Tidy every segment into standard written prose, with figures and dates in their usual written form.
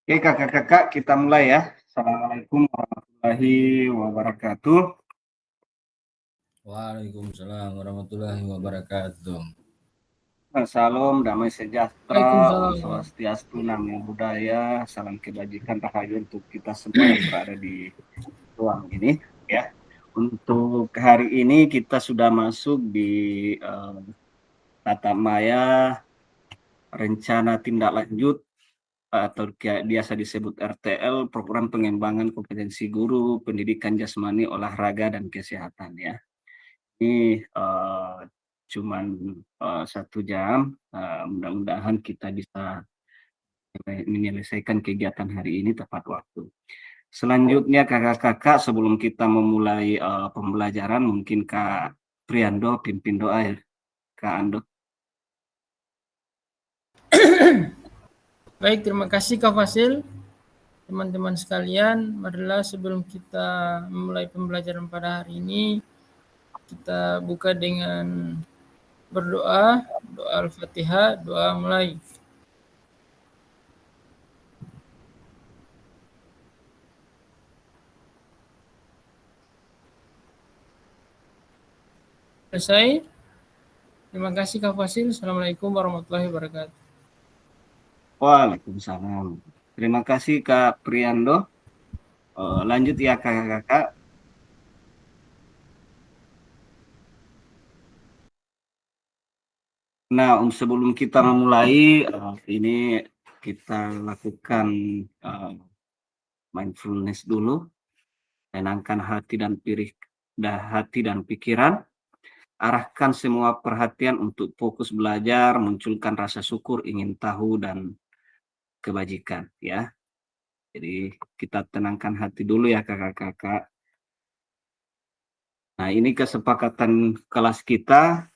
Oke kakak-kakak kita mulai ya. Assalamualaikum warahmatullahi wabarakatuh. Waalaikumsalam warahmatullahi wabarakatuh. Salam damai sejahtera, Om Waalaikumsalam. Swastiastu, Namo Buddhaya, salam kebajikan rahayu untuk kita semua yang berada di ruang ini ya. Untuk hari ini kita sudah masuk di tata maya rencana tindak lanjut atau biasa disebut RTL, program pengembangan kompetensi guru, pendidikan jasmani, olahraga dan kesehatan ya. Ini cuman 1 jam, mudah-mudahan kita bisa menyelesaikan kegiatan hari ini tepat waktu. Selanjutnya kakak-kakak sebelum kita memulai pembelajaran mungkin Kak Priando pimpin doa ya Kak Ando. Baik, terima kasih Kak Fasil. Teman-teman sekalian, marilah sebelum kita memulai pembelajaran pada hari ini, kita buka dengan berdoa, doa Al-Fatihah, doa mulai. Selesai? Terima kasih Kak Fasil. Assalamualaikum warahmatullahi wabarakatuh. Waalaikumsalam. Terima kasih Kak Priando. Lanjut ya kakak-kakak. Nah, sebelum kita memulai, ini kita lakukan mindfulness dulu, tenangkan hati dan pikiran, arahkan semua perhatian untuk fokus belajar, munculkan rasa syukur, ingin tahu dan kebajikan ya. Jadi kita tenangkan hati dulu ya kakak-kakak. Nah, ini kesepakatan kelas kita.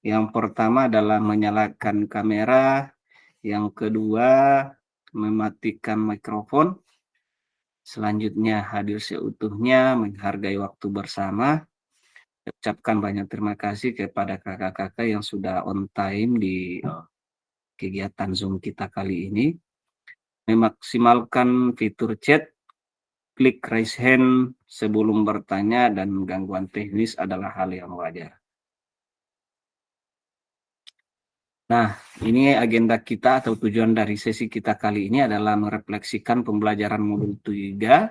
Yang pertama adalah menyalakan kamera, yang kedua mematikan mikrofon, selanjutnya hadir seutuhnya, menghargai waktu bersama. Ucapkan banyak terima kasih kepada kakak-kakak yang sudah on time di kegiatan Zoom kita kali ini. Memaksimalkan fitur chat, klik raise hand sebelum bertanya, dan gangguan teknis adalah hal yang wajar. Nah, ini agenda kita atau tujuan dari sesi kita kali ini adalah merefleksikan pembelajaran modul 3.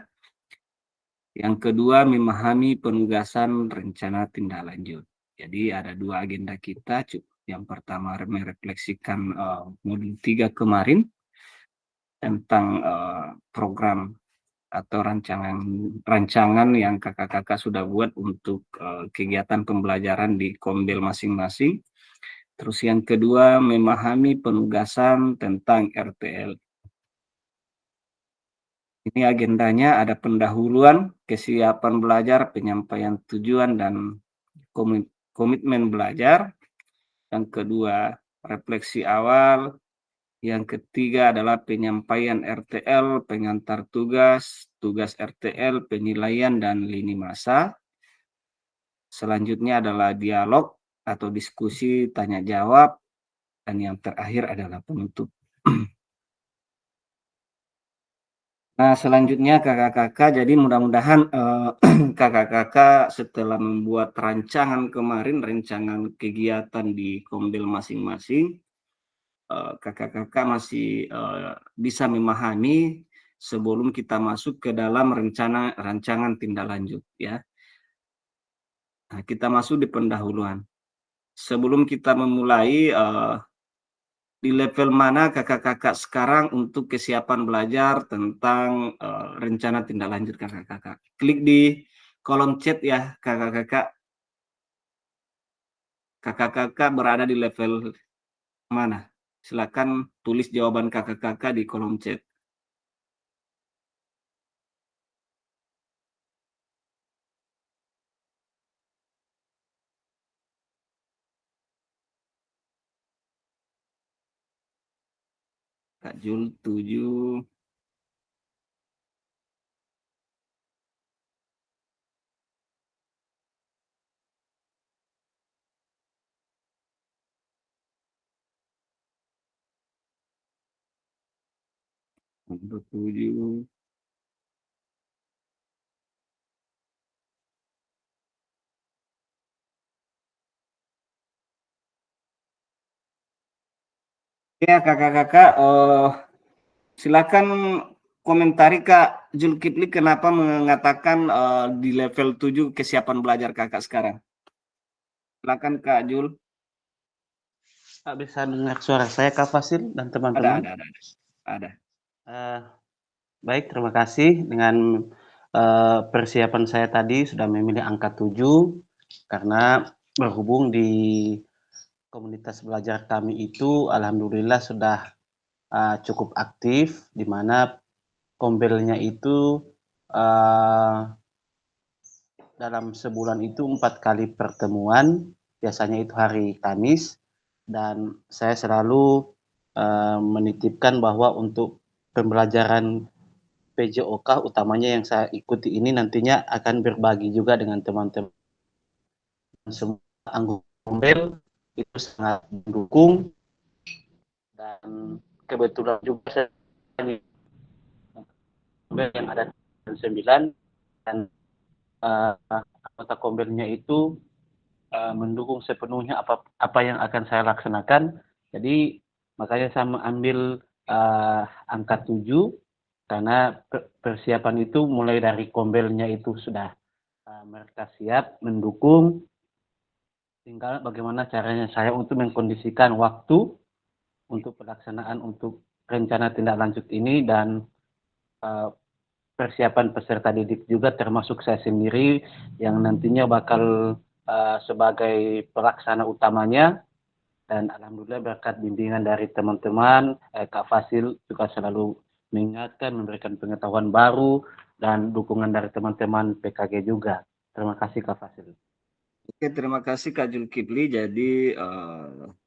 Yang kedua, memahami penugasan rencana tindak lanjut. Jadi ada 2 agenda kita. Yang pertama merefleksikan modul 3 kemarin tentang program atau rancangan yang kakak-kakak sudah buat untuk kegiatan pembelajaran di Komdel masing-masing. Terus yang kedua, memahami penugasan tentang RTL. Ini agendanya ada pendahuluan, kesiapan belajar, penyampaian tujuan, dan komitmen belajar. Yang kedua, refleksi awal. Yang ketiga adalah penyampaian RTL, pengantar tugas, tugas RTL, penilaian, dan lini masa. Selanjutnya adalah dialog atau diskusi tanya jawab. Dan yang terakhir adalah penutup. Nah, selanjutnya kakak-kakak, jadi mudah-mudahan kakak-kakak setelah membuat rancangan kemarin, rancangan kegiatan di Komdel masing-masing, kakak-kakak masih bisa memahami sebelum kita masuk ke dalam rancangan tindak lanjut ya. Nah, kita masuk di pendahuluan. Sebelum kita memulai, di level mana kakak-kakak sekarang untuk kesiapan belajar tentang rencana tindak lanjut kakak-kakak? Klik di kolom chat ya kakak-kakak. Kakak-kakak berada di level mana? Silakan tulis jawaban kakak-kakak di kolom chat. Kak Jul 7. Angka 7. Ya kakak-kakak, silakan komentari Kak Zulkifli kenapa mengatakan di level 7 kesiapan belajar kakak sekarang. Silakan Kak Jul. Pak bisa dengar suara saya Kak Fasil dan teman-teman? Ada. Baik, terima kasih. Dengan persiapan saya tadi sudah memilih angka 7 karena berhubung di komunitas belajar kami itu alhamdulillah sudah cukup aktif, di mana kombelnya itu dalam sebulan itu 4 kali pertemuan, biasanya itu hari Kamis, dan saya selalu menitipkan bahwa untuk pembelajaran PJOK utamanya yang saya ikuti ini nantinya akan berbagi juga dengan teman-teman semua anggota Kombel, itu sangat mendukung, dan kebetulan juga saya yang ada 9 dan anggota Kombelnya itu mendukung sepenuhnya apa yang akan saya laksanakan. Jadi makanya saya mengambil angka 7 karena persiapan itu mulai dari Kombelnya itu sudah mereka siap mendukung, tinggal bagaimana caranya saya untuk mengkondisikan waktu untuk pelaksanaan untuk rencana tindak lanjut ini, dan persiapan peserta didik juga termasuk saya sendiri yang nantinya bakal sebagai pelaksana utamanya. Dan alhamdulillah berkat bimbingan dari teman-teman, Kak Fasil juga selalu mengingatkan, memberikan pengetahuan baru, dan dukungan dari teman-teman PKG juga. Terima kasih Kak Fasil. Oke, terima kasih Kak Zulkifli. Jadi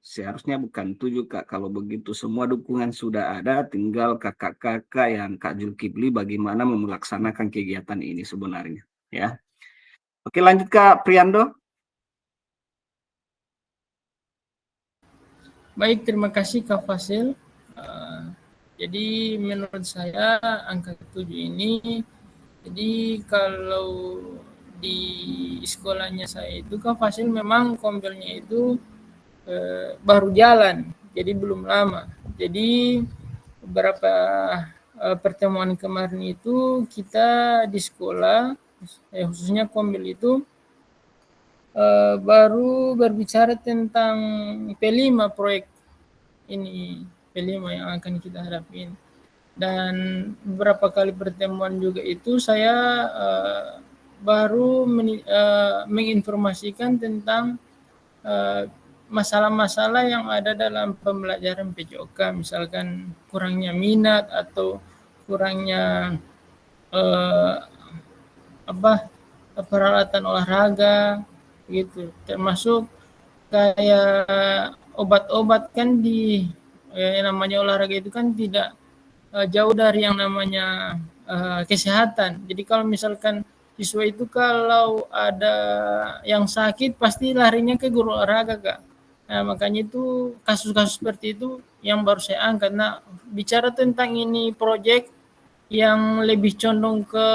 seharusnya bukan 7 Kak. Kalau begitu semua dukungan sudah ada, tinggal kakak-kakak yang Kak Zulkifli bagaimana melaksanakan kegiatan ini sebenarnya. Ya. Oke, lanjut Kak Priando. Baik, terima kasih Kak Fasil. Jadi menurut saya angka 7 ini, jadi kalau di sekolahnya saya itu Kak Fasil memang kombelnya itu baru jalan, jadi belum lama. Jadi beberapa pertemuan kemarin itu kita di sekolah, khususnya kombel itu baru berbicara tentang P5 proyek ini, P5 yang akan kita hadapin. Dan beberapa kali pertemuan juga itu saya baru menginformasikan tentang masalah-masalah yang ada dalam pembelajaran PJOK, misalkan kurangnya minat atau kurangnya peralatan olahraga gitu, termasuk kayak obat-obat kan di namanya olahraga itu kan tidak jauh dari yang namanya kesehatan. Jadi kalau misalkan siswa itu kalau ada yang sakit pasti larinya ke guru olahraga Kak. Nah, makanya itu kasus-kasus seperti itu yang baru saya angkat. Nah, bicara tentang ini proyek yang lebih condong ke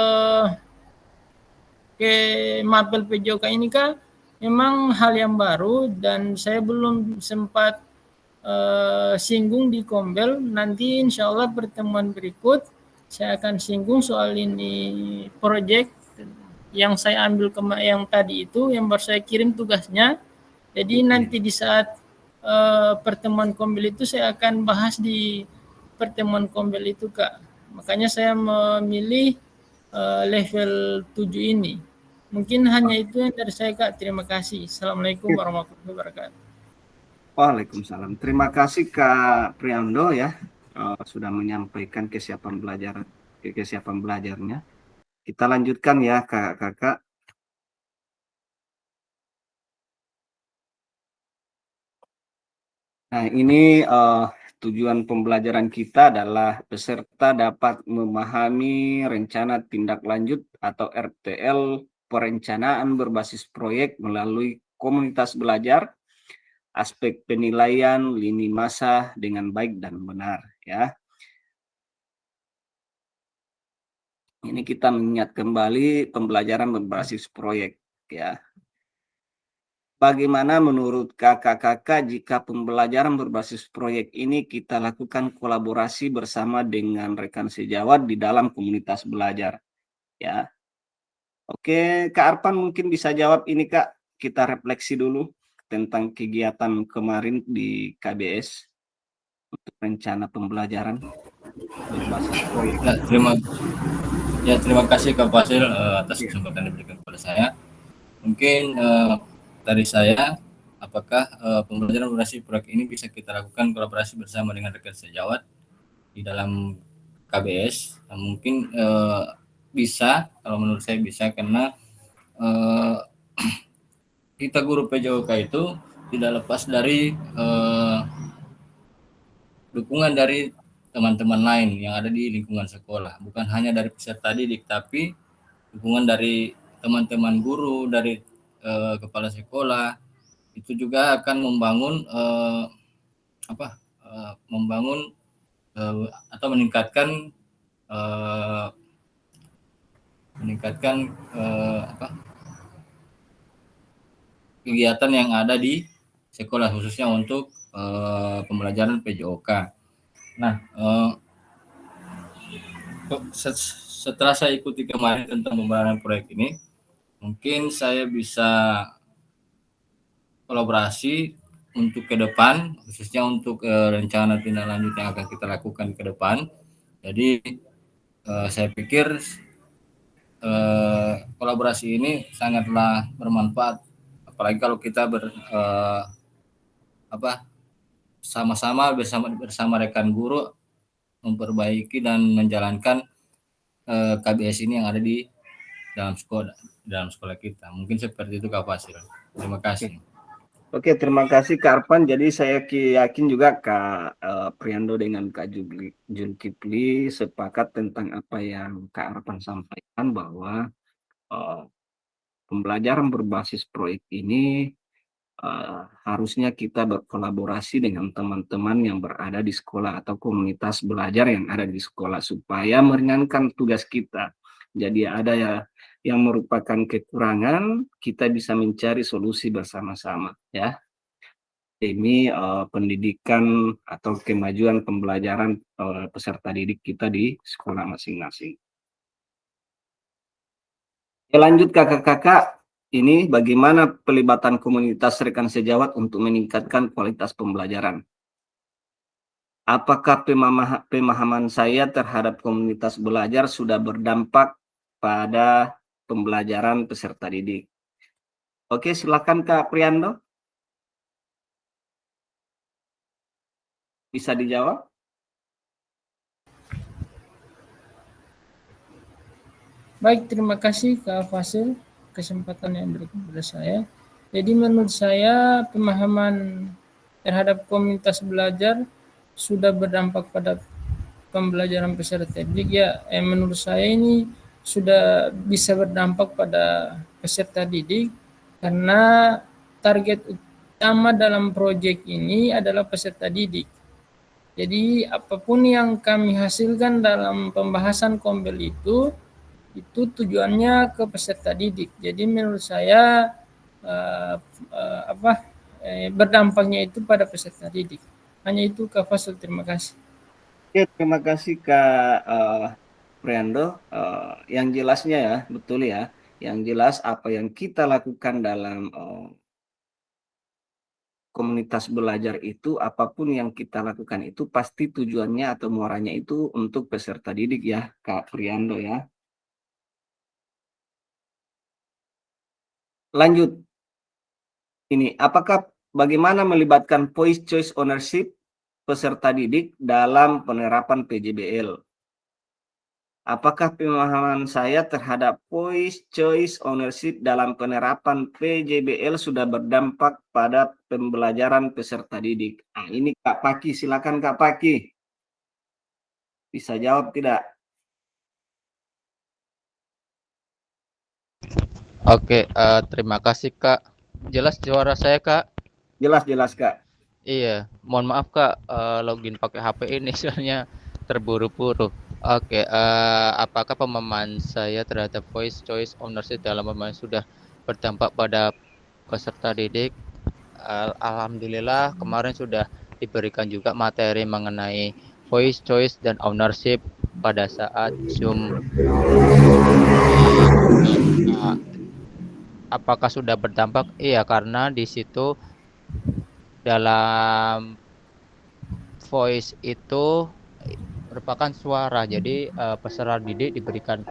mapel PJOK ini Kak, memang hal yang baru dan saya belum sempat singgung di Kombel. Nanti insya Allah pertemuan berikut saya akan singgung soal ini proyek yang saya ambil yang tadi itu, yang baru saya kirim tugasnya. Jadi nanti di saat pertemuan Kombel itu saya akan bahas di pertemuan Kombel itu Kak. Makanya saya memilih level 7 ini. Mungkin hanya itu yang dari saya Kak. Terima kasih. Assalamualaikum warahmatullahi wabarakatuh. Waalaikumsalam. Terima kasih Kak Priando ya sudah menyampaikan kesiapan belajarnya. Kita lanjutkan ya kakak. Nah ini tujuan pembelajaran kita adalah peserta dapat memahami rencana tindak lanjut atau RTL perencanaan berbasis proyek melalui komunitas belajar, aspek penilaian lini masa dengan baik dan benar ya. Ini kita mengingat kembali pembelajaran berbasis proyek, ya. Bagaimana menurut kakak-kakak jika pembelajaran berbasis proyek ini kita lakukan kolaborasi bersama dengan rekan sejawat di dalam komunitas belajar, ya. Oke, Kak Arpan mungkin bisa jawab ini, Kak. Kita refleksi dulu tentang kegiatan kemarin di KBS untuk rencana pembelajaran berbasis proyek. Terima kasih Kak Fasil atas Iya. kesempatan yang diberikan kepada saya. Mungkin dari saya, apakah pembelajaran berbasis proyek ini bisa kita lakukan kolaborasi bersama dengan rekan sejawat di dalam KBS? Mungkin bisa, kalau menurut saya bisa, karena kita guru PJOK itu tidak lepas dari dukungan dari teman-teman lain yang ada di lingkungan sekolah, bukan hanya dari peserta didik, tapi dukungan dari teman-teman guru, dari kepala sekolah. Itu juga akan membangun atau meningkatkan kegiatan yang ada di sekolah, khususnya untuk pembelajaran PJOK. Nah, setelah saya ikuti kemarin tentang pembelajaran proyek ini, mungkin saya bisa kolaborasi untuk ke depan, khususnya untuk rencana tindak lanjut yang akan kita lakukan ke depan. Jadi saya pikir kolaborasi ini sangatlah bermanfaat, apalagi kalau kita sama-sama bersama rekan guru memperbaiki dan menjalankan KBS ini yang ada di dalam sekolah kita. Mungkin seperti itu Kak Fasil. Terima kasih. Oke, terima kasih Kak Arpan. Jadi saya yakin juga Kak Priando dengan Kak Julkipli sepakat tentang apa yang Kak Arpan sampaikan, bahwa pembelajaran berbasis proyek ini harusnya kita berkolaborasi dengan teman-teman yang berada di sekolah atau komunitas belajar yang ada di sekolah supaya meringankan tugas kita. Jadi ada ya yang merupakan kekurangan, kita bisa mencari solusi bersama-sama, ya, demi pendidikan atau kemajuan pembelajaran peserta didik kita di sekolah masing-masing. Ya, lanjut kakak-kakak, ini bagaimana pelibatan komunitas rekan sejawat untuk meningkatkan kualitas pembelajaran? Apakah pemahaman saya terhadap komunitas belajar sudah berdampak pada pembelajaran peserta didik? Oke, silakan Kak Priando. Bisa dijawab? Baik, terima kasih Kak Fasil kesempatan yang diberikan kepada saya. Jadi menurut saya pemahaman terhadap komunitas belajar sudah berdampak pada pembelajaran peserta didik, ya. Menurut saya ini sudah bisa berdampak pada peserta didik karena target utama dalam proyek ini adalah peserta didik. Jadi apapun yang kami hasilkan dalam pembahasan Kombel itu tujuannya ke peserta didik. Jadi menurut saya berdampaknya itu pada peserta didik. Hanya itu Kak Fasil, terima kasih. Oke, terima kasih Kak Priando. Yang jelasnya ya, betul ya. Yang jelas apa yang kita lakukan dalam komunitas belajar itu, apapun yang kita lakukan itu pasti tujuannya atau muaranya itu untuk peserta didik ya, Kak Priando ya. Lanjut. Ini, bagaimana melibatkan voice choice ownership peserta didik dalam penerapan PJBL? Apakah pemahaman saya terhadap voice choice ownership dalam penerapan PJBL sudah berdampak pada pembelajaran peserta didik? Nah, ini Kak Paki, silakan Kak Paki. Bisa jawab tidak? Oke, terima kasih Kak. Jelas suara saya Kak? Jelas Kak. Iya, mohon maaf Kak, login pakai HP ini soalnya terburu-buru. Oke, apakah pemahaman saya terhadap voice choice ownership dalam pemahaman sudah berdampak pada peserta didik? Alhamdulillah kemarin sudah diberikan juga materi mengenai voice choice dan ownership pada saat Zoom. Apakah sudah berdampak? Iya, karena di situ dalam voice itu merupakan suara. Jadi peserta didik diberikan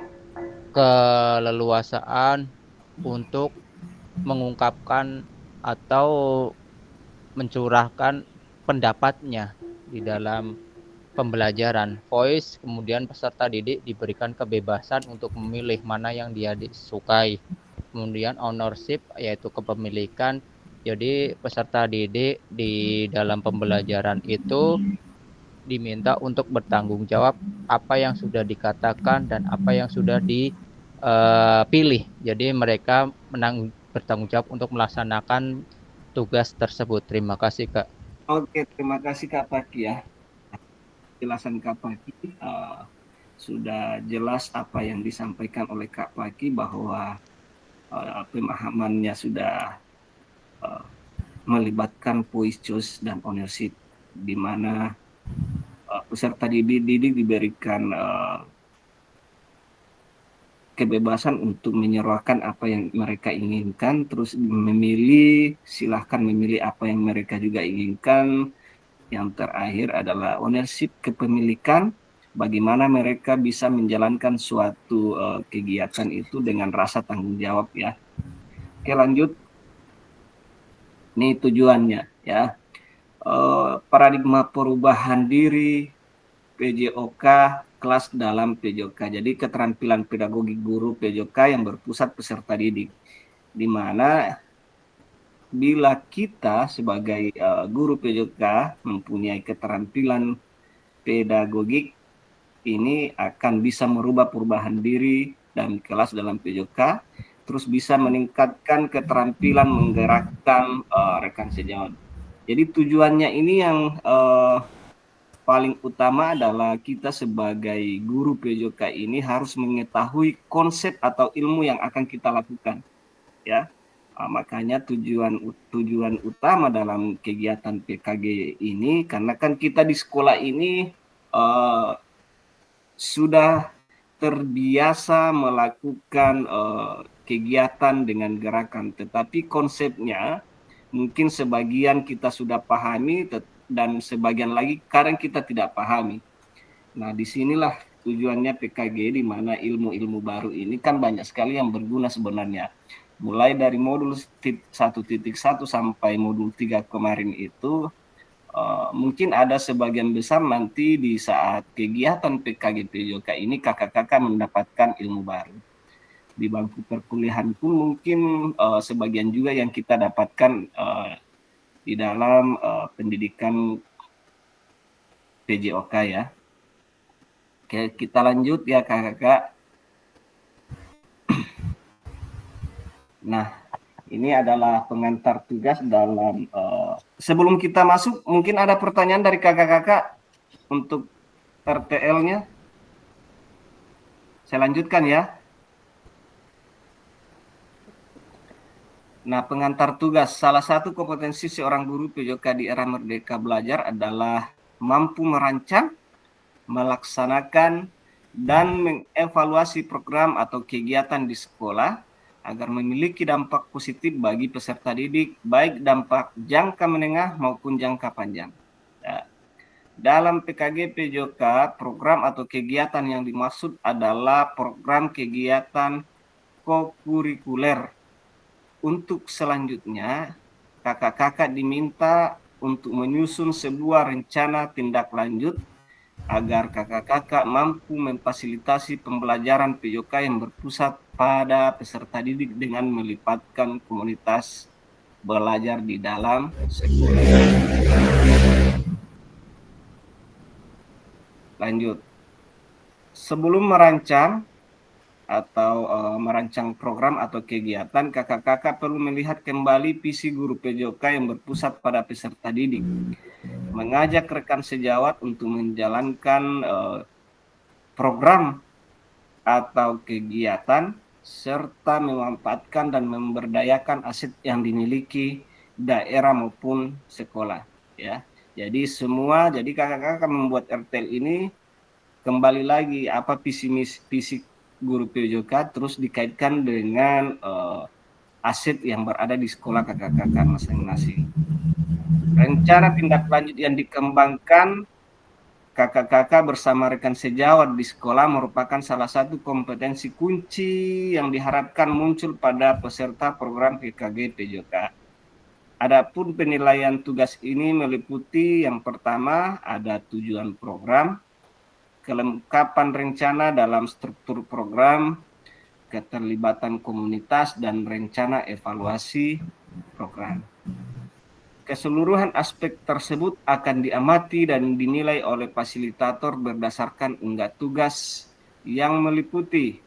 keleluasaan untuk mengungkapkan atau mencurahkan pendapatnya di dalam pembelajaran voice. Kemudian peserta didik diberikan kebebasan untuk memilih mana yang dia disukai. Kemudian ownership yaitu kepemilikan. Jadi peserta didik di dalam pembelajaran itu diminta untuk bertanggung jawab apa yang sudah dikatakan dan apa yang sudah dipilih. Jadi mereka bertanggung jawab untuk melaksanakan tugas tersebut. Terima kasih, Kak. Oke, terima kasih Kak Paki ya. Penjelasan Kak Paki sudah jelas apa yang disampaikan oleh Kak Paki bahwa pemahamannya sudah melibatkan voice choice dan ownership, di mana peserta didik diberikan kebebasan untuk menyuarakan apa yang mereka inginkan, terus silahkan memilih apa yang mereka juga inginkan. Yang terakhir adalah ownership, kepemilikan, bagaimana mereka bisa menjalankan suatu kegiatan itu dengan rasa tanggung jawab ya. Oke, lanjut. Ini tujuannya ya. Paradigma perubahan diri, PJOK, kelas dalam PJOK. Jadi keterampilan pedagogi guru PJOK yang berpusat peserta didik, di mana bila kita sebagai guru PJOK mempunyai keterampilan pedagogik, ini akan bisa merubah perubahan diri dan kelas dalam PJOK, terus bisa meningkatkan keterampilan menggerakkan rekan sejawat. Jadi tujuannya ini yang paling utama adalah kita sebagai guru PJOK ini harus mengetahui konsep atau ilmu yang akan kita lakukan, ya. Makanya tujuan utama dalam kegiatan PKG ini, karena kan kita di sekolah ini sudah terbiasa melakukan kegiatan dengan gerakan, tetapi konsepnya mungkin sebagian kita sudah pahami dan sebagian lagi kadang kita tidak pahami. Nah, disinilah tujuannya PKG, di mana ilmu-ilmu baru ini kan banyak sekali yang berguna sebenarnya. Mulai dari modul 1.1 sampai modul 3 kemarin itu, mungkin ada sebagian besar nanti di saat kegiatan PKG PJOK ini kakak-kakak mendapatkan ilmu baru. Di bangku perkuliahan pun mungkin sebagian juga yang kita dapatkan di dalam pendidikan PJOK ya. Oke, kita lanjut ya kakak-kakak. Nah, ini adalah pengantar tugas dalam sebelum kita masuk, mungkin ada pertanyaan dari kakak-kakak untuk RTL-nya. Saya lanjutkan ya. Nah, pengantar tugas. Salah satu kompetensi seorang guru PJOK di era Merdeka Belajar adalah mampu merancang, melaksanakan, dan mengevaluasi program atau kegiatan di sekolah agar memiliki dampak positif bagi peserta didik, baik dampak jangka menengah maupun jangka panjang. Ya. Dalam PKG PJOK, program atau kegiatan yang dimaksud adalah program kegiatan kokurikuler. Untuk selanjutnya, kakak-kakak diminta untuk menyusun sebuah rencana tindak lanjut agar kakak-kakak mampu memfasilitasi pembelajaran PJOK yang berpusat pada peserta didik dengan melibatkan komunitas belajar di dalam sekolah. Lanjut. Sebelum merancang program atau kegiatan, kakak-kakak perlu melihat kembali visi guru PJOK yang berpusat pada peserta didik. Mengajak rekan sejawat untuk menjalankan program atau kegiatan serta memanfaatkan dan memberdayakan aset yang dimiliki daerah maupun sekolah, ya. Jadi kakak-kakak akan membuat RTL ini kembali lagi apa visi guru PJOK terus dikaitkan dengan aset yang berada di sekolah kakak-kakak masing-masing. Rencana tindak lanjut yang dikembangkan kakak-kakak bersama rekan sejawat di sekolah merupakan salah satu kompetensi kunci yang diharapkan muncul pada peserta program PKG PJOK. Adapun penilaian tugas ini meliputi yang pertama ada tujuan program, kelengkapan rencana dalam struktur program, keterlibatan komunitas, dan rencana evaluasi program. Keseluruhan aspek tersebut akan diamati dan dinilai oleh fasilitator berdasarkan unggah tugas yang meliputi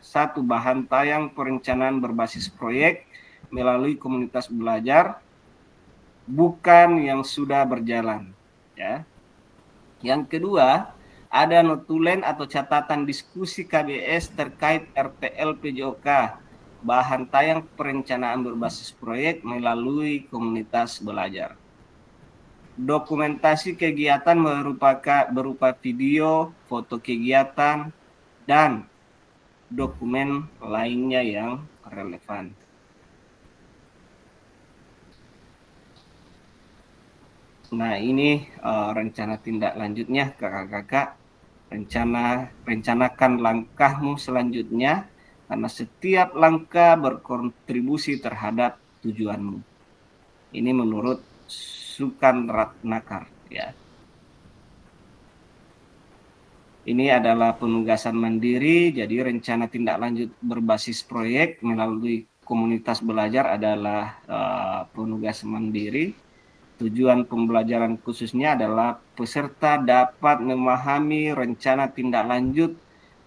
satu bahan tayang perencanaan berbasis proyek melalui komunitas belajar, bukan yang sudah berjalan. Ya. Yang kedua, ada notulen atau catatan diskusi KBS terkait RTL PJOK, bahan tayang perencanaan berbasis proyek melalui komunitas belajar. Dokumentasi kegiatan berupa video, foto kegiatan, dan dokumen lainnya yang relevan. Nah, ini rencana tindak lanjutnya kakak-kakak. Rencanakan langkahmu selanjutnya karena setiap langkah berkontribusi terhadap tujuanmu. Ini menurut Sukan Ratnakar, ya. Ini adalah penugasan mandiri, jadi rencana tindak lanjut berbasis proyek melalui komunitas belajar adalah penugasan mandiri. Tujuan pembelajaran khususnya adalah peserta dapat memahami rencana tindak lanjut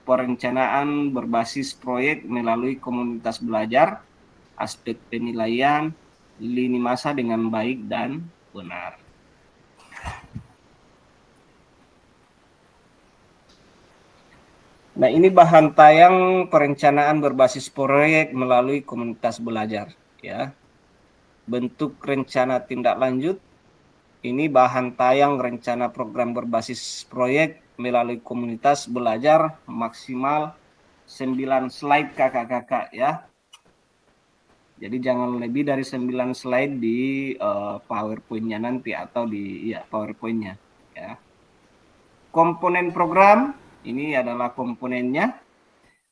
perencanaan berbasis proyek melalui komunitas belajar, aspek penilaian, lini masa dengan baik dan benar. Nah, ini bahan tayang perencanaan berbasis proyek melalui komunitas belajar, ya. Bentuk rencana tindak lanjut, ini bahan tayang rencana program berbasis proyek melalui komunitas belajar maksimal 9 slide kakak-kakak, ya. Jadi jangan lebih dari 9 slide di PowerPoint-nya nanti atau di PowerPoint-nya, ya. Komponen program, ini adalah komponennya.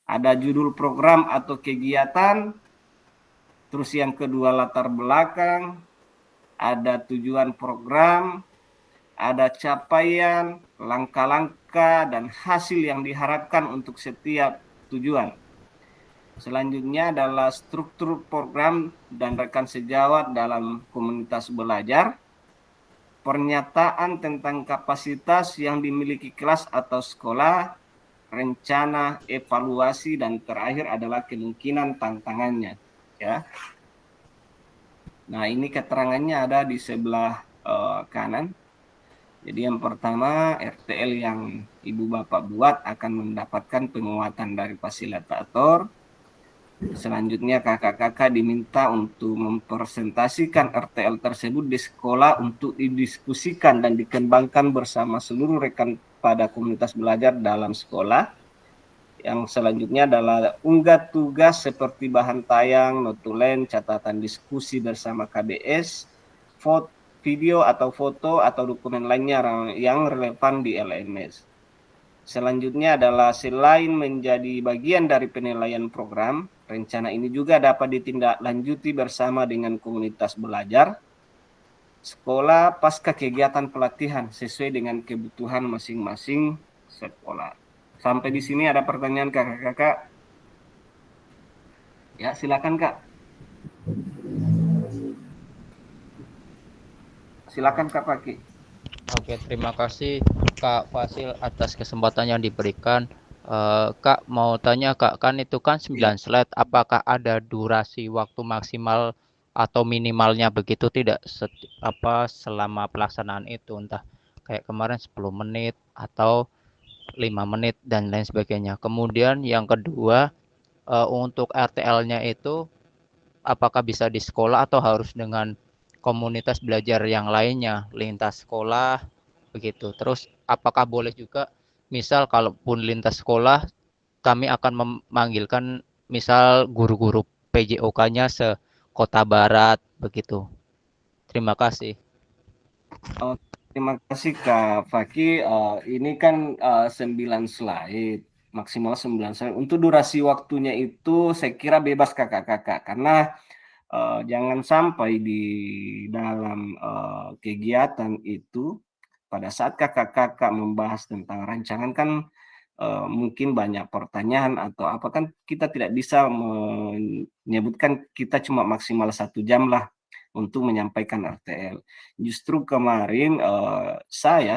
Ada judul program atau kegiatan, terus yang kedua latar belakang, ada tujuan program, ada capaian, langkah-langkah, dan hasil yang diharapkan untuk setiap tujuan. Selanjutnya adalah struktur program dan rekan sejawat dalam komunitas belajar, pernyataan tentang kapasitas yang dimiliki kelas atau sekolah, rencana evaluasi, dan terakhir adalah kemungkinan tantangannya, ya. Nah, ini keterangannya ada di sebelah kanan. Jadi yang pertama, RTL yang Ibu Bapak buat akan mendapatkan penguatan dari fasilitator. Selanjutnya kakak-kakak diminta untuk mempresentasikan RTL tersebut di sekolah untuk didiskusikan dan dikembangkan bersama seluruh rekan pada komunitas belajar dalam sekolah. Yang selanjutnya adalah unggah tugas seperti bahan tayang, notulen, catatan diskusi bersama KBS, video atau foto atau dokumen lainnya yang relevan di LMS. Selanjutnya adalah selain menjadi bagian dari penilaian program, rencana ini juga dapat ditindaklanjuti bersama dengan komunitas belajar, sekolah pasca kegiatan pelatihan sesuai dengan kebutuhan masing-masing sekolah. Sampai di sini ada pertanyaan kakak-kakak? Ya, silakan Kak. Silakan Kak Paki. Oke, terima kasih Kak Fasil atas kesempatan yang diberikan. Kak, mau tanya Kak, kan itu kan 9 slide, apakah ada durasi waktu maksimal atau minimalnya begitu tidak selama pelaksanaan itu, entah kayak kemarin 10 menit atau 5 menit dan lain sebagainya. Kemudian yang kedua, untuk RTL-nya itu apakah bisa di sekolah atau harus dengan komunitas belajar yang lainnya, lintas sekolah begitu. Terus apakah boleh juga misal kalaupun lintas sekolah kami akan memanggilkan misal guru-guru PJOK-nya se-Kota Barat begitu. Terima kasih. Oh, terima kasih Kak Faki. Ini kan 9 slide, maksimal 9 slide. Untuk durasi waktunya itu saya kira bebas kakak-kakak, karena jangan sampai di dalam kegiatan itu pada saat kakak-kakak membahas tentang rancangan kan mungkin banyak pertanyaan atau apa, kan kita tidak bisa menyebutkan kita cuma maksimal 1 jam lah untuk menyampaikan RTL. Justru kemarin saya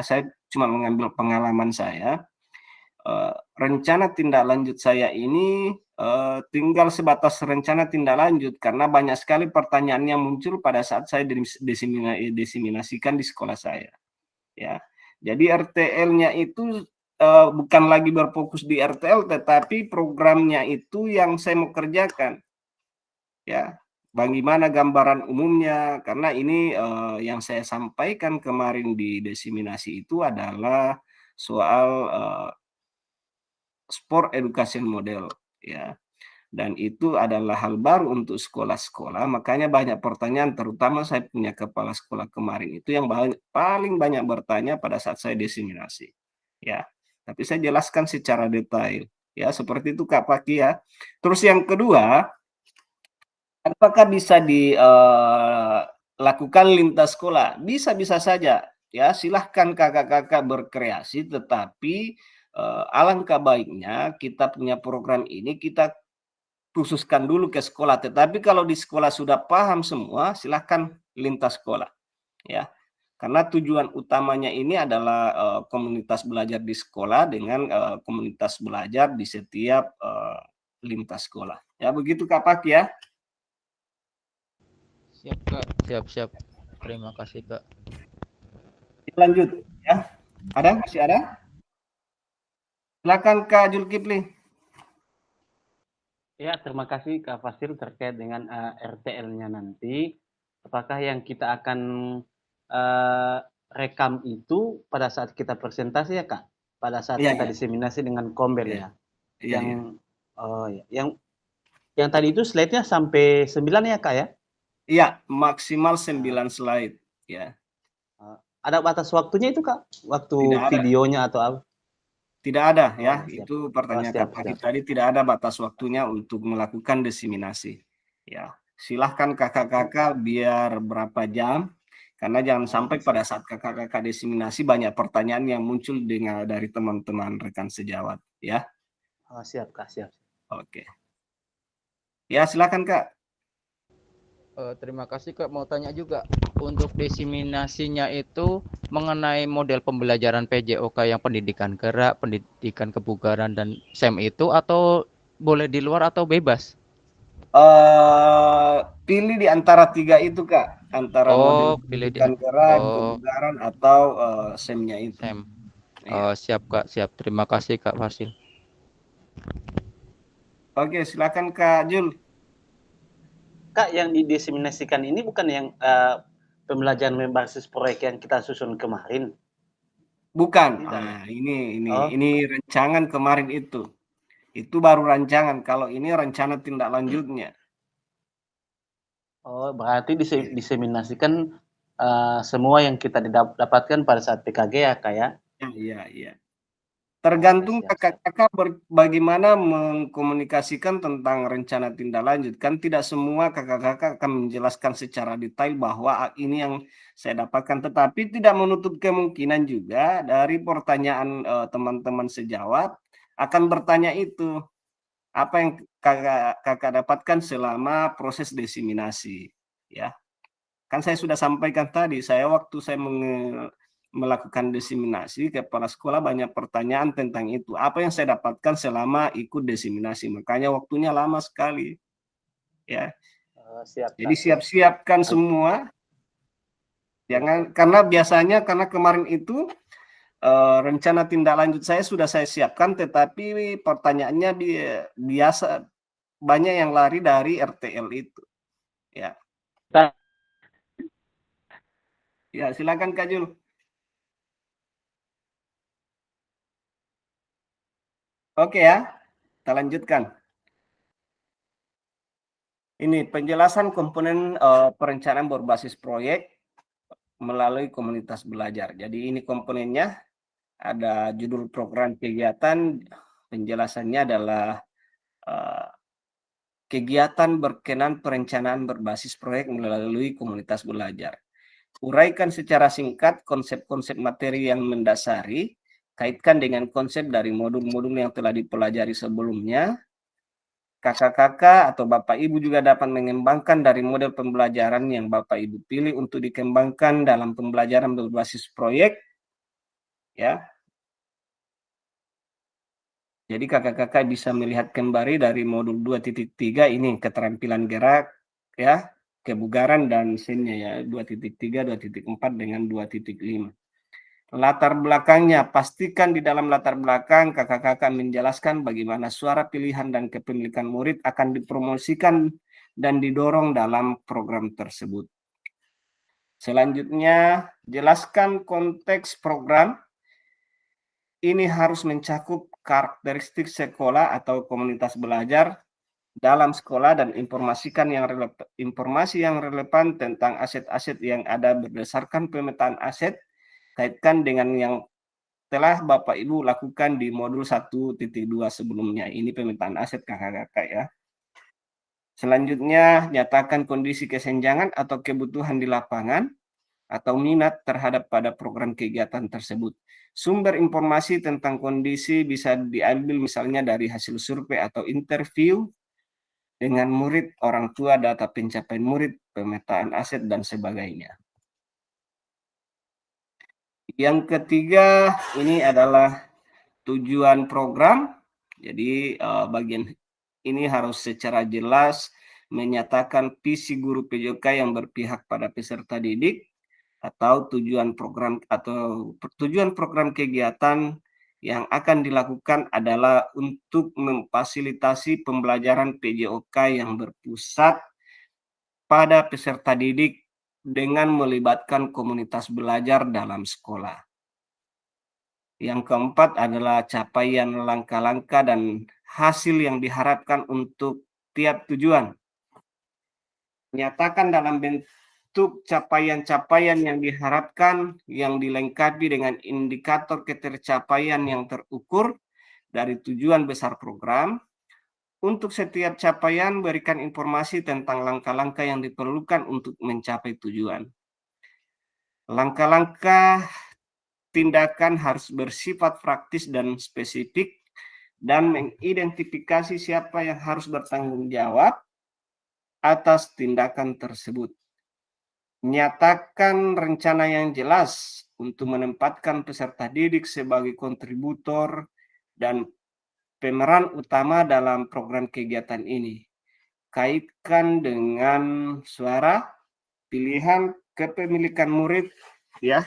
cuma mengambil pengalaman saya. Rencana tindak lanjut saya ini tinggal sebatas rencana tindak lanjut, karena banyak sekali pertanyaan yang muncul pada saat saya diseminasikan di sekolah saya. Ya, jadi RTL-nya itu bukan lagi berfokus di RTL, tetapi programnya itu yang saya mau kerjakan. Ya, bagaimana gambaran umumnya, karena ini yang saya sampaikan kemarin di diseminasi itu adalah soal sport education model, ya. Dan itu adalah hal baru untuk sekolah-sekolah, makanya banyak pertanyaan, terutama saya punya kepala sekolah kemarin itu yang paling banyak bertanya pada saat saya diseminasi. Ya, tapi saya jelaskan secara detail. Ya, seperti itu Kak Paki ya. Terus yang kedua, apakah bisa dilakukan lintas sekolah? Bisa-bisa saja. Ya, silahkan kakak-kakak berkreasi, tetapi alangkah baiknya kita punya program ini kita khususkan dulu ke sekolah. Tetapi kalau di sekolah sudah paham semua, silahkan lintas sekolah. Ya, karena tujuan utamanya ini adalah komunitas belajar di sekolah dengan komunitas belajar di setiap lintas sekolah. Ya, begitu Kak Pak ya. Siap Kak, siap. Terima kasih Kak. Lanjut ya. Masih ada? Silakan Kak Julkipli. Ya, terima kasih Kak Fasil terkait dengan RTL-nya nanti. Apakah yang kita akan rekam itu pada saat kita presentasi ya Kak? Pada saat kita diseminasi dengan Kombel ya. Yang tadi itu slide-nya sampai 9 ya Kak ya? Iya, maksimal 9 slide ya. Ada batas waktunya itu Kak? Waktu Tidak videonya atau apa? Tidak ada ya, siap. itu pertanyaan Kak Paki tadi, tidak ada batas waktunya untuk melakukan diseminasi. Ya, silahkan kakak-kakak biar berapa jam, karena jangan sampai pada saat kakak-kakak diseminasi banyak pertanyaan yang muncul dari teman-teman rekan sejawat ya. Siap Kak, siap. Oke. Ya, silakan Kak. Terima kasih Kak, mau tanya juga untuk diseminasinya itu mengenai model pembelajaran PJOK yang pendidikan gerak, pendidikan kebugaran dan SEM itu, atau boleh di luar atau bebas? Pilih di antara 3 itu Kak, antara model pendidikan gerak, kebugaran atau SEM-nya itu. SEM. Siap Kak, siap. Terima kasih Kak Fasil. Oke, silakan Kak Jul. Kak, yang didiseminasikan ini bukan yang pembelajaran berbasis proyek yang kita susun kemarin? Bukan. Nah, ini rancangan kemarin itu. Itu baru rancangan. Kalau ini rencana tindak lanjutnya. Oh, berarti diseminasikan semua yang kita dapatkan pada saat PKG ya Kak ya? Iya. Tergantung kakak-kakak bagaimana mengkomunikasikan tentang rencana tindak lanjut. Kan tidak semua kakak-kakak akan menjelaskan secara detail bahwa ini yang saya dapatkan. Tetapi tidak menutup kemungkinan juga dari pertanyaan teman-teman sejawat akan bertanya itu. Apa yang kakak dapatkan selama proses diseminasi. Ya, kan saya sudah sampaikan tadi, waktu saya melakukan diseminasi, kepala sekolah banyak pertanyaan tentang itu. Apa yang saya dapatkan selama ikut diseminasi, makanya waktunya lama sekali. Ya. Jadi siap-siapkan semua. Jangan, karena biasanya karena kemarin itu rencana tindak lanjut saya sudah saya siapkan, tetapi pertanyaannya biasa banyak yang lari dari RTL itu. Ya, ya silakan Kak Jul. Oke ya, kita lanjutkan. Ini penjelasan komponen perencanaan berbasis proyek melalui komunitas belajar. Jadi ini komponennya, ada judul program kegiatan, penjelasannya adalah kegiatan berkenan perencanaan berbasis proyek melalui komunitas belajar. Uraikan secara singkat konsep-konsep materi yang mendasari, kaitkan dengan konsep dari modul-modul yang telah dipelajari sebelumnya. Kakak-kakak atau Bapak Ibu juga dapat mengembangkan dari model pembelajaran yang Bapak Ibu pilih untuk dikembangkan dalam pembelajaran berbasis proyek. Ya. Jadi kakak-kakak bisa melihat kembali dari modul 2.3 ini keterampilan gerak, ya, kebugaran dan scene-nya ya, 2.3, 2.4 dengan 2.5. Latar belakangnya, pastikan di dalam latar belakang kakak-kakak menjelaskan bagaimana suara pilihan dan kepemilikan murid akan dipromosikan dan didorong dalam program tersebut. Selanjutnya, jelaskan konteks program. Ini harus mencakup karakteristik sekolah atau komunitas belajar dalam sekolah dan informasi yang relevan tentang aset-aset yang ada berdasarkan pemetaan aset, kaitkan dengan yang telah Bapak Ibu lakukan di modul 1.2 sebelumnya. Ini pemetaan aset kakak-kakak ya. Selanjutnya, nyatakan kondisi kesenjangan atau kebutuhan di lapangan atau minat terhadap pada program kegiatan tersebut. Sumber informasi tentang kondisi bisa diambil misalnya dari hasil survei atau interview dengan murid, orang tua, data pencapaian murid, pemetaan aset, dan sebagainya. Yang ketiga, ini adalah tujuan program. Jadi bagian ini harus secara jelas menyatakan visi guru PJOK yang berpihak pada peserta didik, atau tujuan program kegiatan yang akan dilakukan adalah untuk memfasilitasi pembelajaran PJOK yang berpusat pada peserta didik dengan melibatkan komunitas belajar dalam sekolah. Yang keempat adalah capaian langkah-langkah dan hasil yang diharapkan untuk tiap tujuan. Nyatakan dalam bentuk capaian-capaian yang diharapkan yang dilengkapi dengan indikator ketercapaian yang terukur dari tujuan besar program. Untuk setiap capaian, berikan informasi tentang langkah-langkah yang diperlukan untuk mencapai tujuan. Langkah-langkah tindakan harus bersifat praktis dan spesifik dan mengidentifikasi siapa yang harus bertanggung jawab atas tindakan tersebut. Nyatakan rencana yang jelas untuk menempatkan peserta didik sebagai kontributor dan pemeran utama dalam program kegiatan ini. Kaitkan dengan suara, pilihan, kepemilikan murid, ya.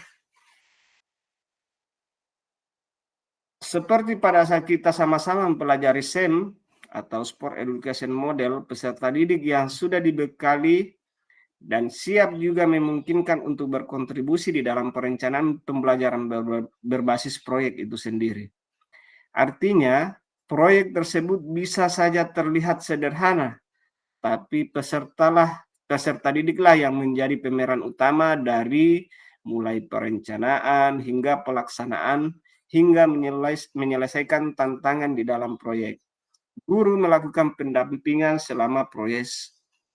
Seperti pada saat kita sama-sama mempelajari SEM atau Sport Education Model, peserta didik yang sudah dibekali dan siap juga memungkinkan untuk berkontribusi di dalam perencanaan pembelajaran berbasis proyek itu sendiri. Artinya, proyek tersebut bisa saja terlihat sederhana, tapi peserta didiklah yang menjadi pemeran utama dari mulai perencanaan hingga pelaksanaan hingga menyelesaikan tantangan di dalam proyek. Guru melakukan pendampingan selama proyek.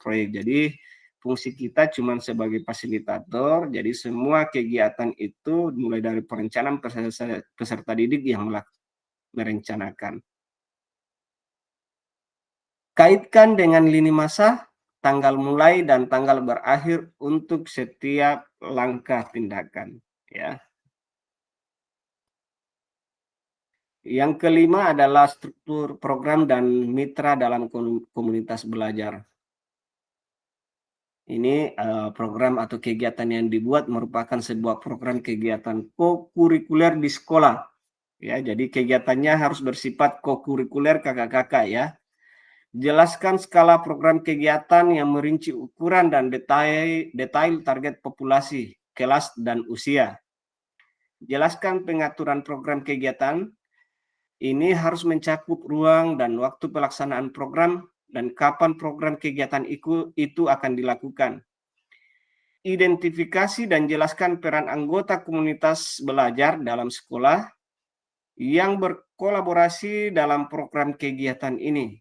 Jadi fungsi kita cuma sebagai fasilitator, jadi semua kegiatan itu mulai dari perencanaan peserta didik yang merencanakan. Kaitkan dengan lini masa, tanggal mulai dan tanggal berakhir untuk setiap langkah tindakan. Ya. Yang kelima adalah struktur program dan mitra dalam komunitas belajar. Ini program atau kegiatan yang dibuat merupakan sebuah program kegiatan kokurikuler di sekolah. Ya, jadi kegiatannya harus bersifat kokurikuler kakak-kakak ya. Jelaskan skala program kegiatan yang merinci ukuran dan detail target populasi, kelas, dan usia. Jelaskan pengaturan program kegiatan. Ini harus mencakup ruang dan waktu pelaksanaan program dan kapan program kegiatan itu akan dilakukan. Identifikasi dan jelaskan peran anggota komunitas belajar dalam sekolah yang berkolaborasi dalam program kegiatan ini.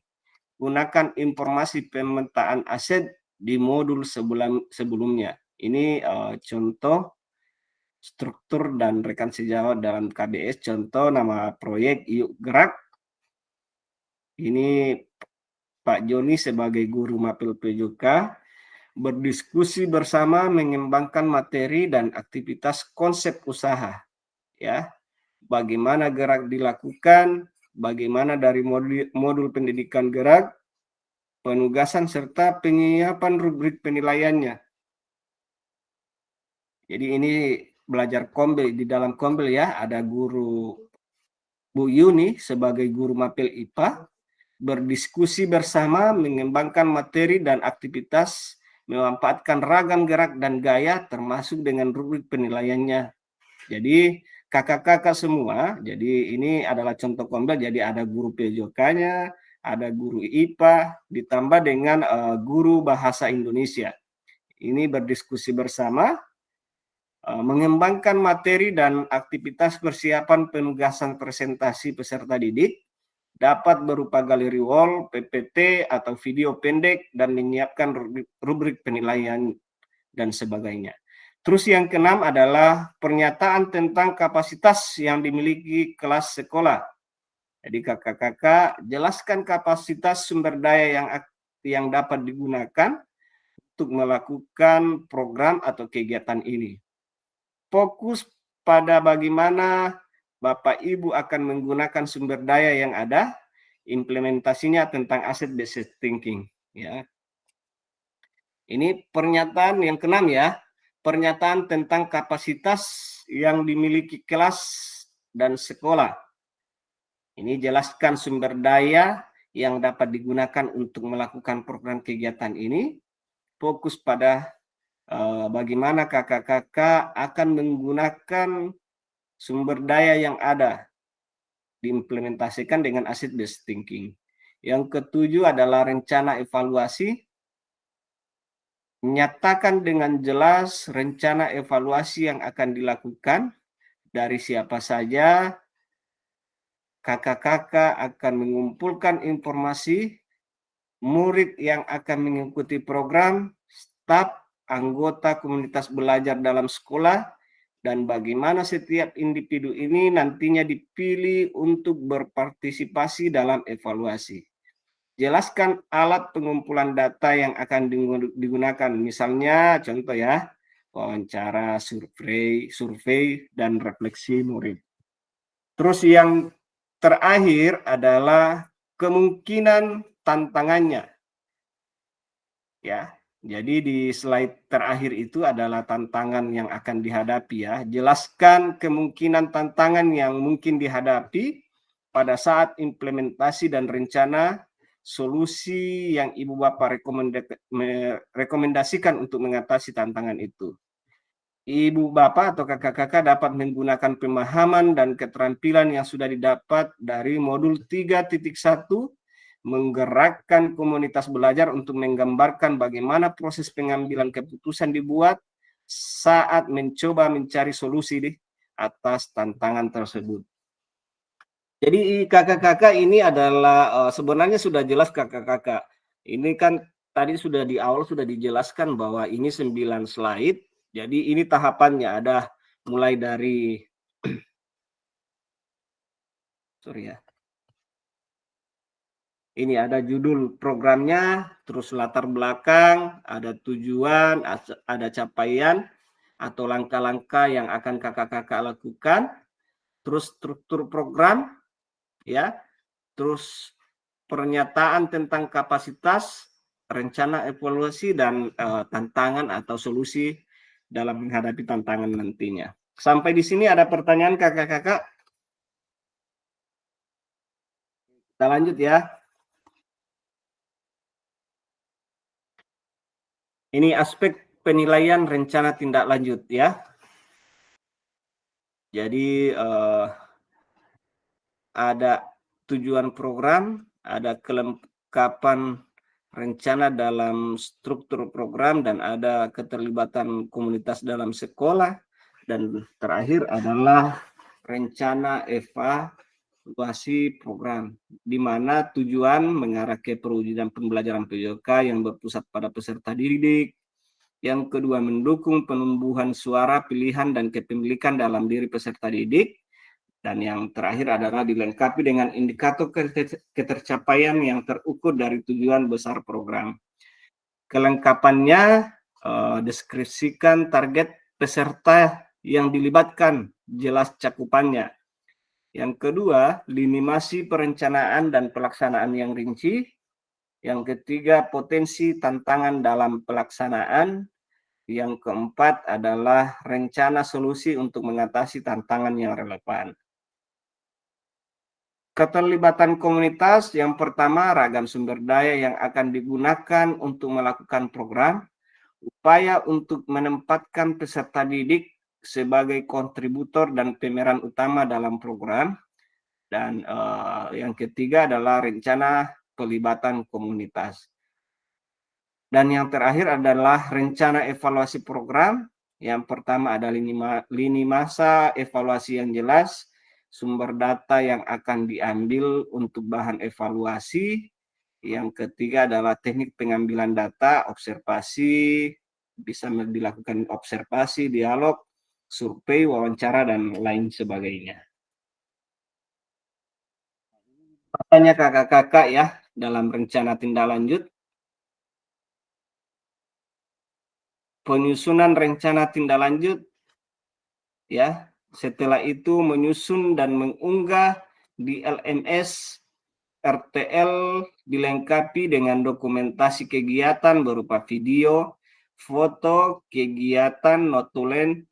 Gunakan informasi pemetaan aset di modul sebelumnya. Ini contoh struktur dan rekan sejawat dalam KBS. Contoh nama proyek Yuk Gerak. Ini Pak Joni sebagai guru Mapel PJK berdiskusi bersama mengembangkan materi dan aktivitas konsep usaha. Ya, bagaimana gerak dilakukan, bagaimana dari modul pendidikan gerak, penugasan serta penyiapan rubrik penilaiannya. Jadi ini belajar kombel, di dalam kombel ya, ada guru Bu Yuni sebagai guru Mapel IPA berdiskusi bersama mengembangkan materi dan aktivitas, memanfaatkan ragam gerak dan gaya termasuk dengan rubrik penilaiannya. Jadi kakak-kakak semua, jadi ini adalah contoh kombel, jadi ada guru PJK-nya, ada guru IPA, ditambah dengan guru bahasa Indonesia. Ini berdiskusi bersama, mengembangkan materi dan aktivitas persiapan penugasan presentasi peserta didik, dapat berupa galeri wall, PPT, atau video pendek, dan menyiapkan rubrik penilaian dan sebagainya. Terus yang keenam adalah pernyataan tentang kapasitas yang dimiliki kelas sekolah. Jadi kakak-kakak jelaskan kapasitas sumber daya yang dapat digunakan untuk melakukan program atau kegiatan ini. Fokus pada bagaimana Bapak Ibu akan menggunakan sumber daya yang ada, implementasinya tentang asset based thinking. Ya. Ini pernyataan yang keenam ya, pernyataan tentang kapasitas yang dimiliki kelas dan sekolah. Ini jelaskan sumber daya yang dapat digunakan untuk melakukan program kegiatan ini. Fokus pada bagaimana kakak-kakak akan menggunakan sumber daya yang ada, diimplementasikan dengan asset based thinking. Yang ketujuh adalah rencana evaluasi. Nyatakan dengan jelas rencana evaluasi yang akan dilakukan, dari siapa saja. Kakak-kakak akan mengumpulkan informasi, murid yang akan mengikuti program, staf, anggota komunitas belajar dalam sekolah, dan bagaimana setiap individu ini nantinya dipilih untuk berpartisipasi dalam evaluasi. Jelaskan alat pengumpulan data yang akan digunakan, misalnya contoh ya, wawancara, survei, dan refleksi murid. Terus yang terakhir adalah kemungkinan tantangannya. Ya, jadi di slide terakhir itu adalah tantangan yang akan dihadapi ya. Jelaskan kemungkinan tantangan yang mungkin dihadapi pada saat implementasi dan rencana solusi yang Ibu Bapak rekomendasikan untuk mengatasi tantangan itu. Ibu Bapak atau kakak-kakak dapat menggunakan pemahaman dan keterampilan yang sudah didapat dari modul 3.1, menggerakkan komunitas belajar untuk menggambarkan bagaimana proses pengambilan keputusan dibuat saat mencoba mencari solusi di atas tantangan tersebut. Jadi kakak-kakak ini adalah sebenarnya sudah jelas kakak-kakak. Ini kan tadi sudah di awal sudah dijelaskan bahwa ini 9 slide. Jadi ini tahapannya, ada mulai dari sorry ya. Ini ada judul programnya, terus latar belakang, ada tujuan, ada capaian atau langkah-langkah yang akan kakak-kakak lakukan, terus struktur program ya, terus pernyataan tentang kapasitas, rencana evaluasi dan tantangan atau solusi dalam menghadapi tantangan nantinya. Sampai di sini ada pertanyaan kakak-kakak? Kita lanjut ya. Ini aspek penilaian rencana tindak lanjut ya. Jadi ada tujuan program, ada kelengkapan rencana dalam struktur program, dan ada keterlibatan komunitas dalam sekolah, dan terakhir adalah rencana evaluasi program, di mana tujuan mengarah ke perwujudan pembelajaran PJOK yang berpusat pada peserta didik. Yang kedua, mendukung penumbuhan suara, pilihan, dan kepemilikan dalam diri peserta didik. Dan yang terakhir adalah dilengkapi dengan indikator ketercapaian yang terukur dari tujuan besar program. Kelengkapannya, deskripsikan target peserta yang dilibatkan, jelas cakupannya. Yang kedua, lini masa perencanaan dan pelaksanaan yang rinci. Yang ketiga, potensi tantangan dalam pelaksanaan. Yang keempat adalah rencana solusi untuk mengatasi tantangan yang relevan. Keterlibatan komunitas, yang pertama, ragam sumber daya yang akan digunakan untuk melakukan program, upaya untuk menempatkan peserta didik sebagai kontributor dan pemeran utama dalam program, dan yang ketiga adalah rencana pelibatan komunitas. Dan yang terakhir adalah rencana evaluasi program. Yang pertama ada lini masa evaluasi yang jelas, sumber data yang akan diambil untuk bahan evaluasi. Yang ketiga adalah teknik pengambilan data, observasi, bisa dilakukan observasi, dialog, survei, wawancara, dan lain sebagainya. Pertanyaan kakak-kakak ya, dalam rencana tindak lanjut. Penyusunan rencana tindak lanjut, ya. Setelah itu menyusun dan mengunggah di LMS RTL, dilengkapi dengan dokumentasi kegiatan berupa video, foto, kegiatan, notulen,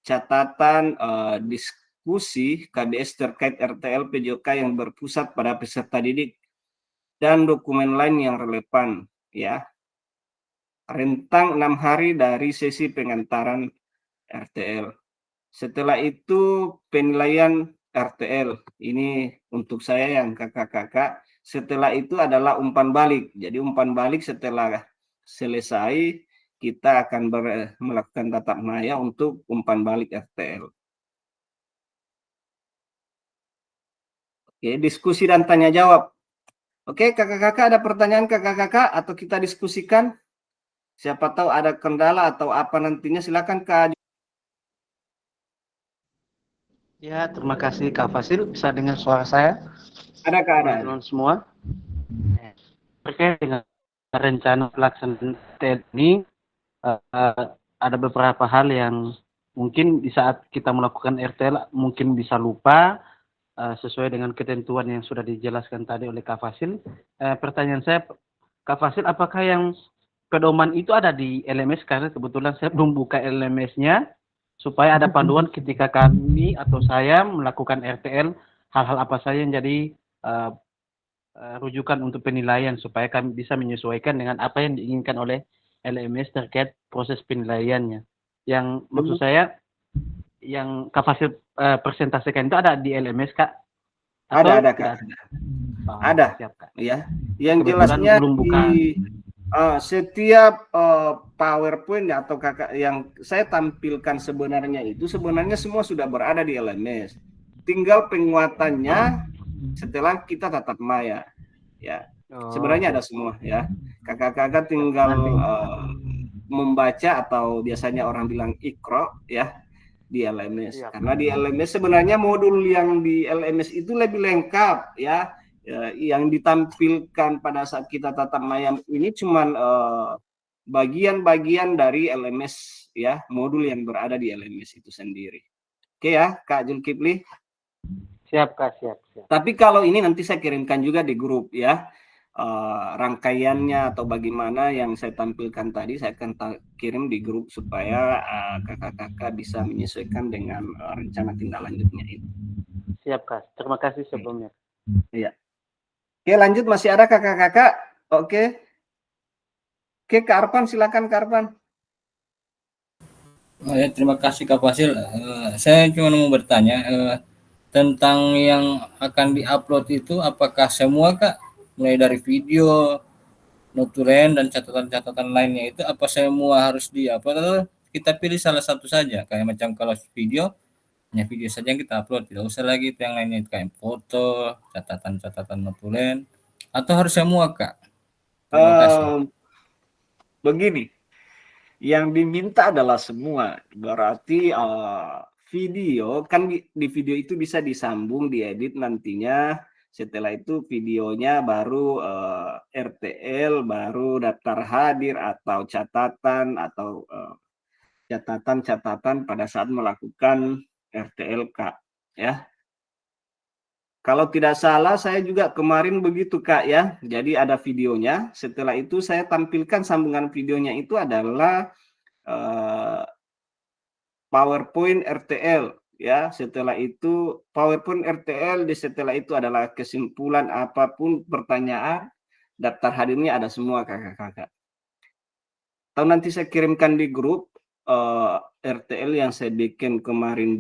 catatan, diskusi KBS terkait RTL PJOK yang berpusat pada peserta didik, dan dokumen lain yang relevan, ya. Rentang 6 hari dari sesi pengantaran RTL. Setelah itu penilaian RTL. Ini untuk saya yang kakak-kakak. Setelah itu adalah umpan balik. Jadi umpan balik setelah selesai, kita akan melakukan tatap maya untuk umpan balik RTL. Oke, diskusi dan tanya jawab. Oke, kakak-kakak, ada pertanyaan kakak-kakak atau kita diskusikan? Siapa tahu ada kendala atau apa nantinya, silakan Kak. Ya, terima kasih Kak Fasil. Bisa dengar suara saya? Ada Kak, ada. Teman-teman semua. Terkait dengan rencana pelaksanaan RTL ini, ada beberapa hal yang mungkin di saat kita melakukan RTL mungkin bisa lupa, sesuai dengan ketentuan yang sudah dijelaskan tadi oleh Kak Fasil. Pertanyaan saya, Kak Fasil, apakah yang pedoman itu ada di LMS? Karena kebetulan saya belum buka LMS-nya, supaya ada panduan ketika kami atau saya melakukan RTL, hal-hal apa saja yang jadi rujukan untuk penilaian, supaya kami bisa menyesuaikan dengan apa yang diinginkan oleh LMS terkait proses penilaiannya. Yang maksud saya, yang Kak Fasil presentasikan itu ada di LMS, Kak? Atau Ada Kak. Ada. Siap, Kak. Ya. Yang jelasnya belum buka. Setiap PowerPoint atau kakak yang saya tampilkan sebenarnya semua sudah berada di LMS. Tinggal penguatannya setelah kita tatap maya, ya. Sebenarnya ada semua, ya. Kakak-kakak tinggal membaca atau biasanya orang bilang ikro, ya, di LMS. Siap. Karena di LMS sebenarnya modul yang di LMS itu lebih lengkap, ya. Yang ditampilkan pada saat kita tatap maya ini cuman bagian-bagian dari LMS, ya, modul yang berada di LMS itu sendiri. Oke ya, Kak Zulkifli. Siap, Kak, siap. Tapi kalau ini nanti saya kirimkan juga di grup, ya. rangkaiannya atau bagaimana yang saya tampilkan tadi, saya akan kirim di grup supaya kakak-kakak bisa menyesuaikan dengan rencana tindak lanjutnya itu. Siap, Kak. Terima kasih sebelumnya. Iya. Oke, lanjut, masih ada kakak-kakak? Oke. Oke, Kak Arpan, silakan Kak Arpan. Oh, ya, terima kasih Kak Fasil. Saya cuma mau bertanya tentang yang akan diupload itu, apakah semua Kak, mulai dari video, notulen dan catatan-catatan lainnya itu apa semua harus diupload atau kita pilih salah satu saja? Kayak macam kalau video, hanya video saja yang kita upload, tidak usah lagi itu yang lainnya kayak foto, catatan-catatan notulen, atau harus semua Kak? Terima kasih. Begini, yang diminta adalah semua. Berarti video kan di video itu bisa disambung, diedit nantinya. Setelah itu videonya baru RTL, baru daftar hadir atau catatan pada saat melakukan RTLK, ya. Kalau tidak salah saya juga kemarin begitu Kak ya. Jadi ada videonya. Setelah itu saya tampilkan sambungan videonya itu adalah PowerPoint RTL ya. Setelah itu PowerPoint RTL, setelah itu adalah kesimpulan apapun pertanyaan, daftar hadirnya ada semua kakak-kakak. Atau nanti saya kirimkan di grup RTL yang saya bikin kemarin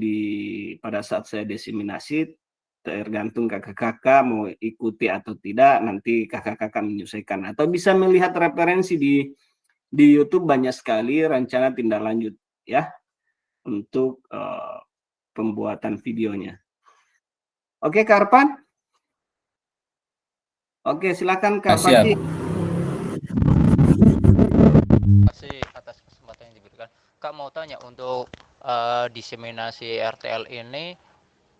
pada saat saya diseminasi. Tergantung kakak-kakak mau ikuti atau tidak, nanti kakak-kakak menyesuaikan. Atau bisa melihat referensi di YouTube, banyak sekali rencana tindak lanjut ya untuk pembuatan videonya. Oke, Kak Arpan? Oke, silakan Kak Siap. Fakih. Terima kasih atas kesempatan yang diberikan. Kak mau tanya untuk diseminasi RTL ini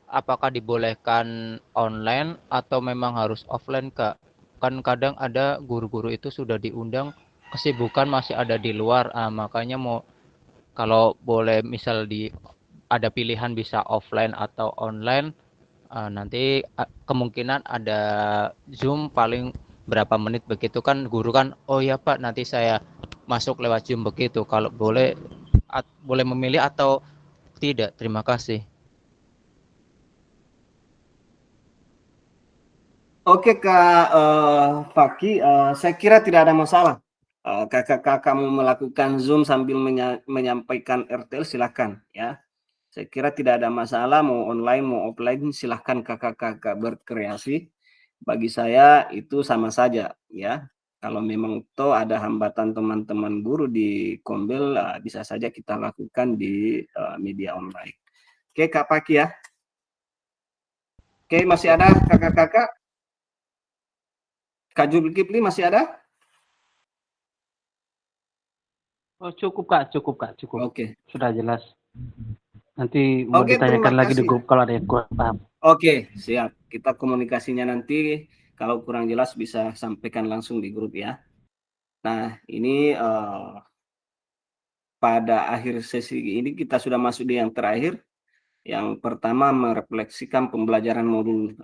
apakah dibolehkan online atau memang harus offline Kak? Kan kadang ada guru-guru itu sudah diundang, kesibukan masih ada di luar, makanya mau kalau boleh misal ada pilihan bisa offline atau online, nanti kemungkinan ada Zoom paling berapa menit begitu kan guru kan, oh ya Pak nanti saya masuk lewat Zoom begitu, kalau boleh boleh memilih atau tidak. Terima kasih. Oke Kak Fakih, saya kira tidak ada masalah. Kakak-kakak mau melakukan Zoom sambil menyampaikan RTL, silakan ya. Saya kira tidak ada masalah, mau online mau offline silahkan kakak-kakak berkreasi. Bagi saya itu sama saja ya. Kalau memang toh ada hambatan teman-teman guru di Kombel, bisa saja kita lakukan di media online. Oke Kak Paki ya. Oke, masih ada kakak-kakak? Kak Zulkifli masih ada? Oh, cukup Kak, cukup Kak, cukup. Oke. Sudah jelas. Nanti mau Oke, ditanyakan terima lagi di kasih. grup kalau ada yang kurang paham. Oke, siap. Kita komunikasinya nanti kalau kurang jelas bisa sampaikan langsung di grup ya. Nah, ini pada akhir sesi ini kita sudah masuk di yang terakhir. Yang pertama merefleksikan pembelajaran modul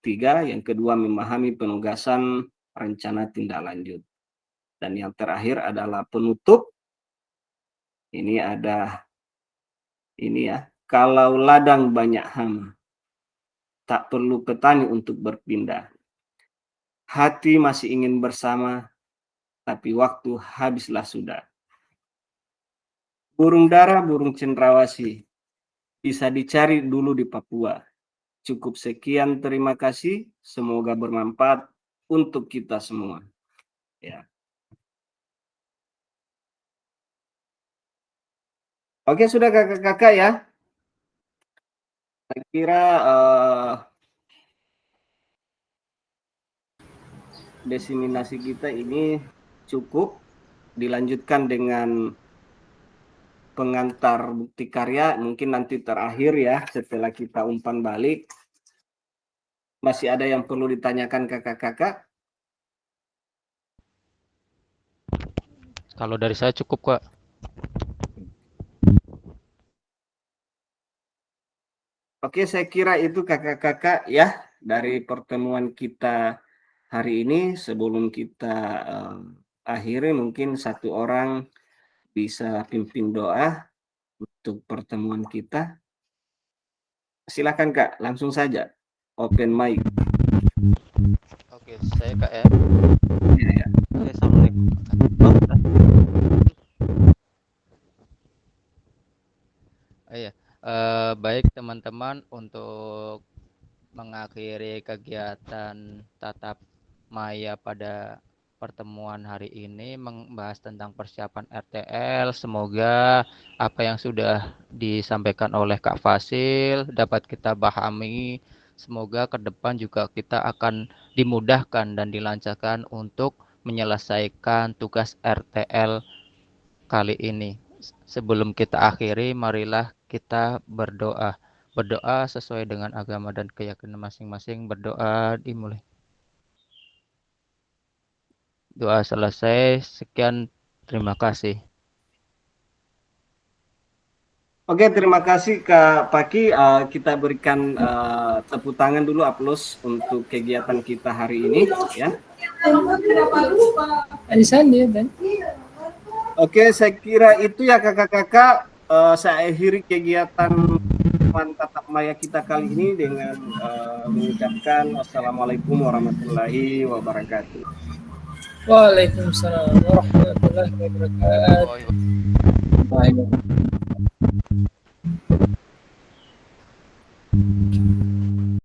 3, yang kedua memahami penugasan rencana tindak lanjut. Dan yang terakhir adalah penutup. Ini ada ini ya. Kalau ladang banyak hama, tak perlu petani untuk berpindah. Hati masih ingin bersama, tapi waktu habislah sudah. Burung dara, burung cendrawasih, bisa dicari dulu di Papua. Cukup sekian, terima kasih. Semoga bermanfaat untuk kita semua. Ya. Oke, sudah kakak-kakak ya. Saya kira diseminasi kita ini cukup. Dilanjutkan dengan pengantar bukti karya, mungkin nanti terakhir ya, setelah kita umpan balik. Masih ada yang perlu ditanyakan kakak-kakak? Kalau dari saya cukup Kak. Oke, saya kira itu kakak-kakak ya, dari pertemuan kita hari ini sebelum kita akhiri, mungkin satu orang bisa pimpin doa untuk pertemuan kita. Silakan Kak, langsung saja. Open mic. Oke, saya Kak ya. Iya, ya. Oke, Assalamualaikum. Iya, baik teman-teman, untuk mengakhiri kegiatan tatap maya pada pertemuan hari ini membahas tentang persiapan RTL. Semoga apa yang sudah disampaikan oleh Kak Fasil dapat kita pahami. Semoga ke depan juga kita akan dimudahkan dan dilancarkan untuk menyelesaikan tugas RTL kali ini. Sebelum kita akhiri, marilah kita berdoa. Berdoa sesuai dengan agama dan keyakinan masing-masing. Berdoa dimulai. Doa selesai. Sekian, terima kasih. Oke, terima kasih Kak Paki. Kita berikan tepuk tangan dulu, aplaus untuk kegiatan kita hari ini, ya. Arisan dia dan Oke, saya kira itu ya kakak-kakak. Saya akhiri kegiatan tatap maya kita kali ini dengan mengucapkan wassalamualaikum warahmatullahi wabarakatuh. Waalaikumsalam warahmatullahi wabarakatuh. Bye.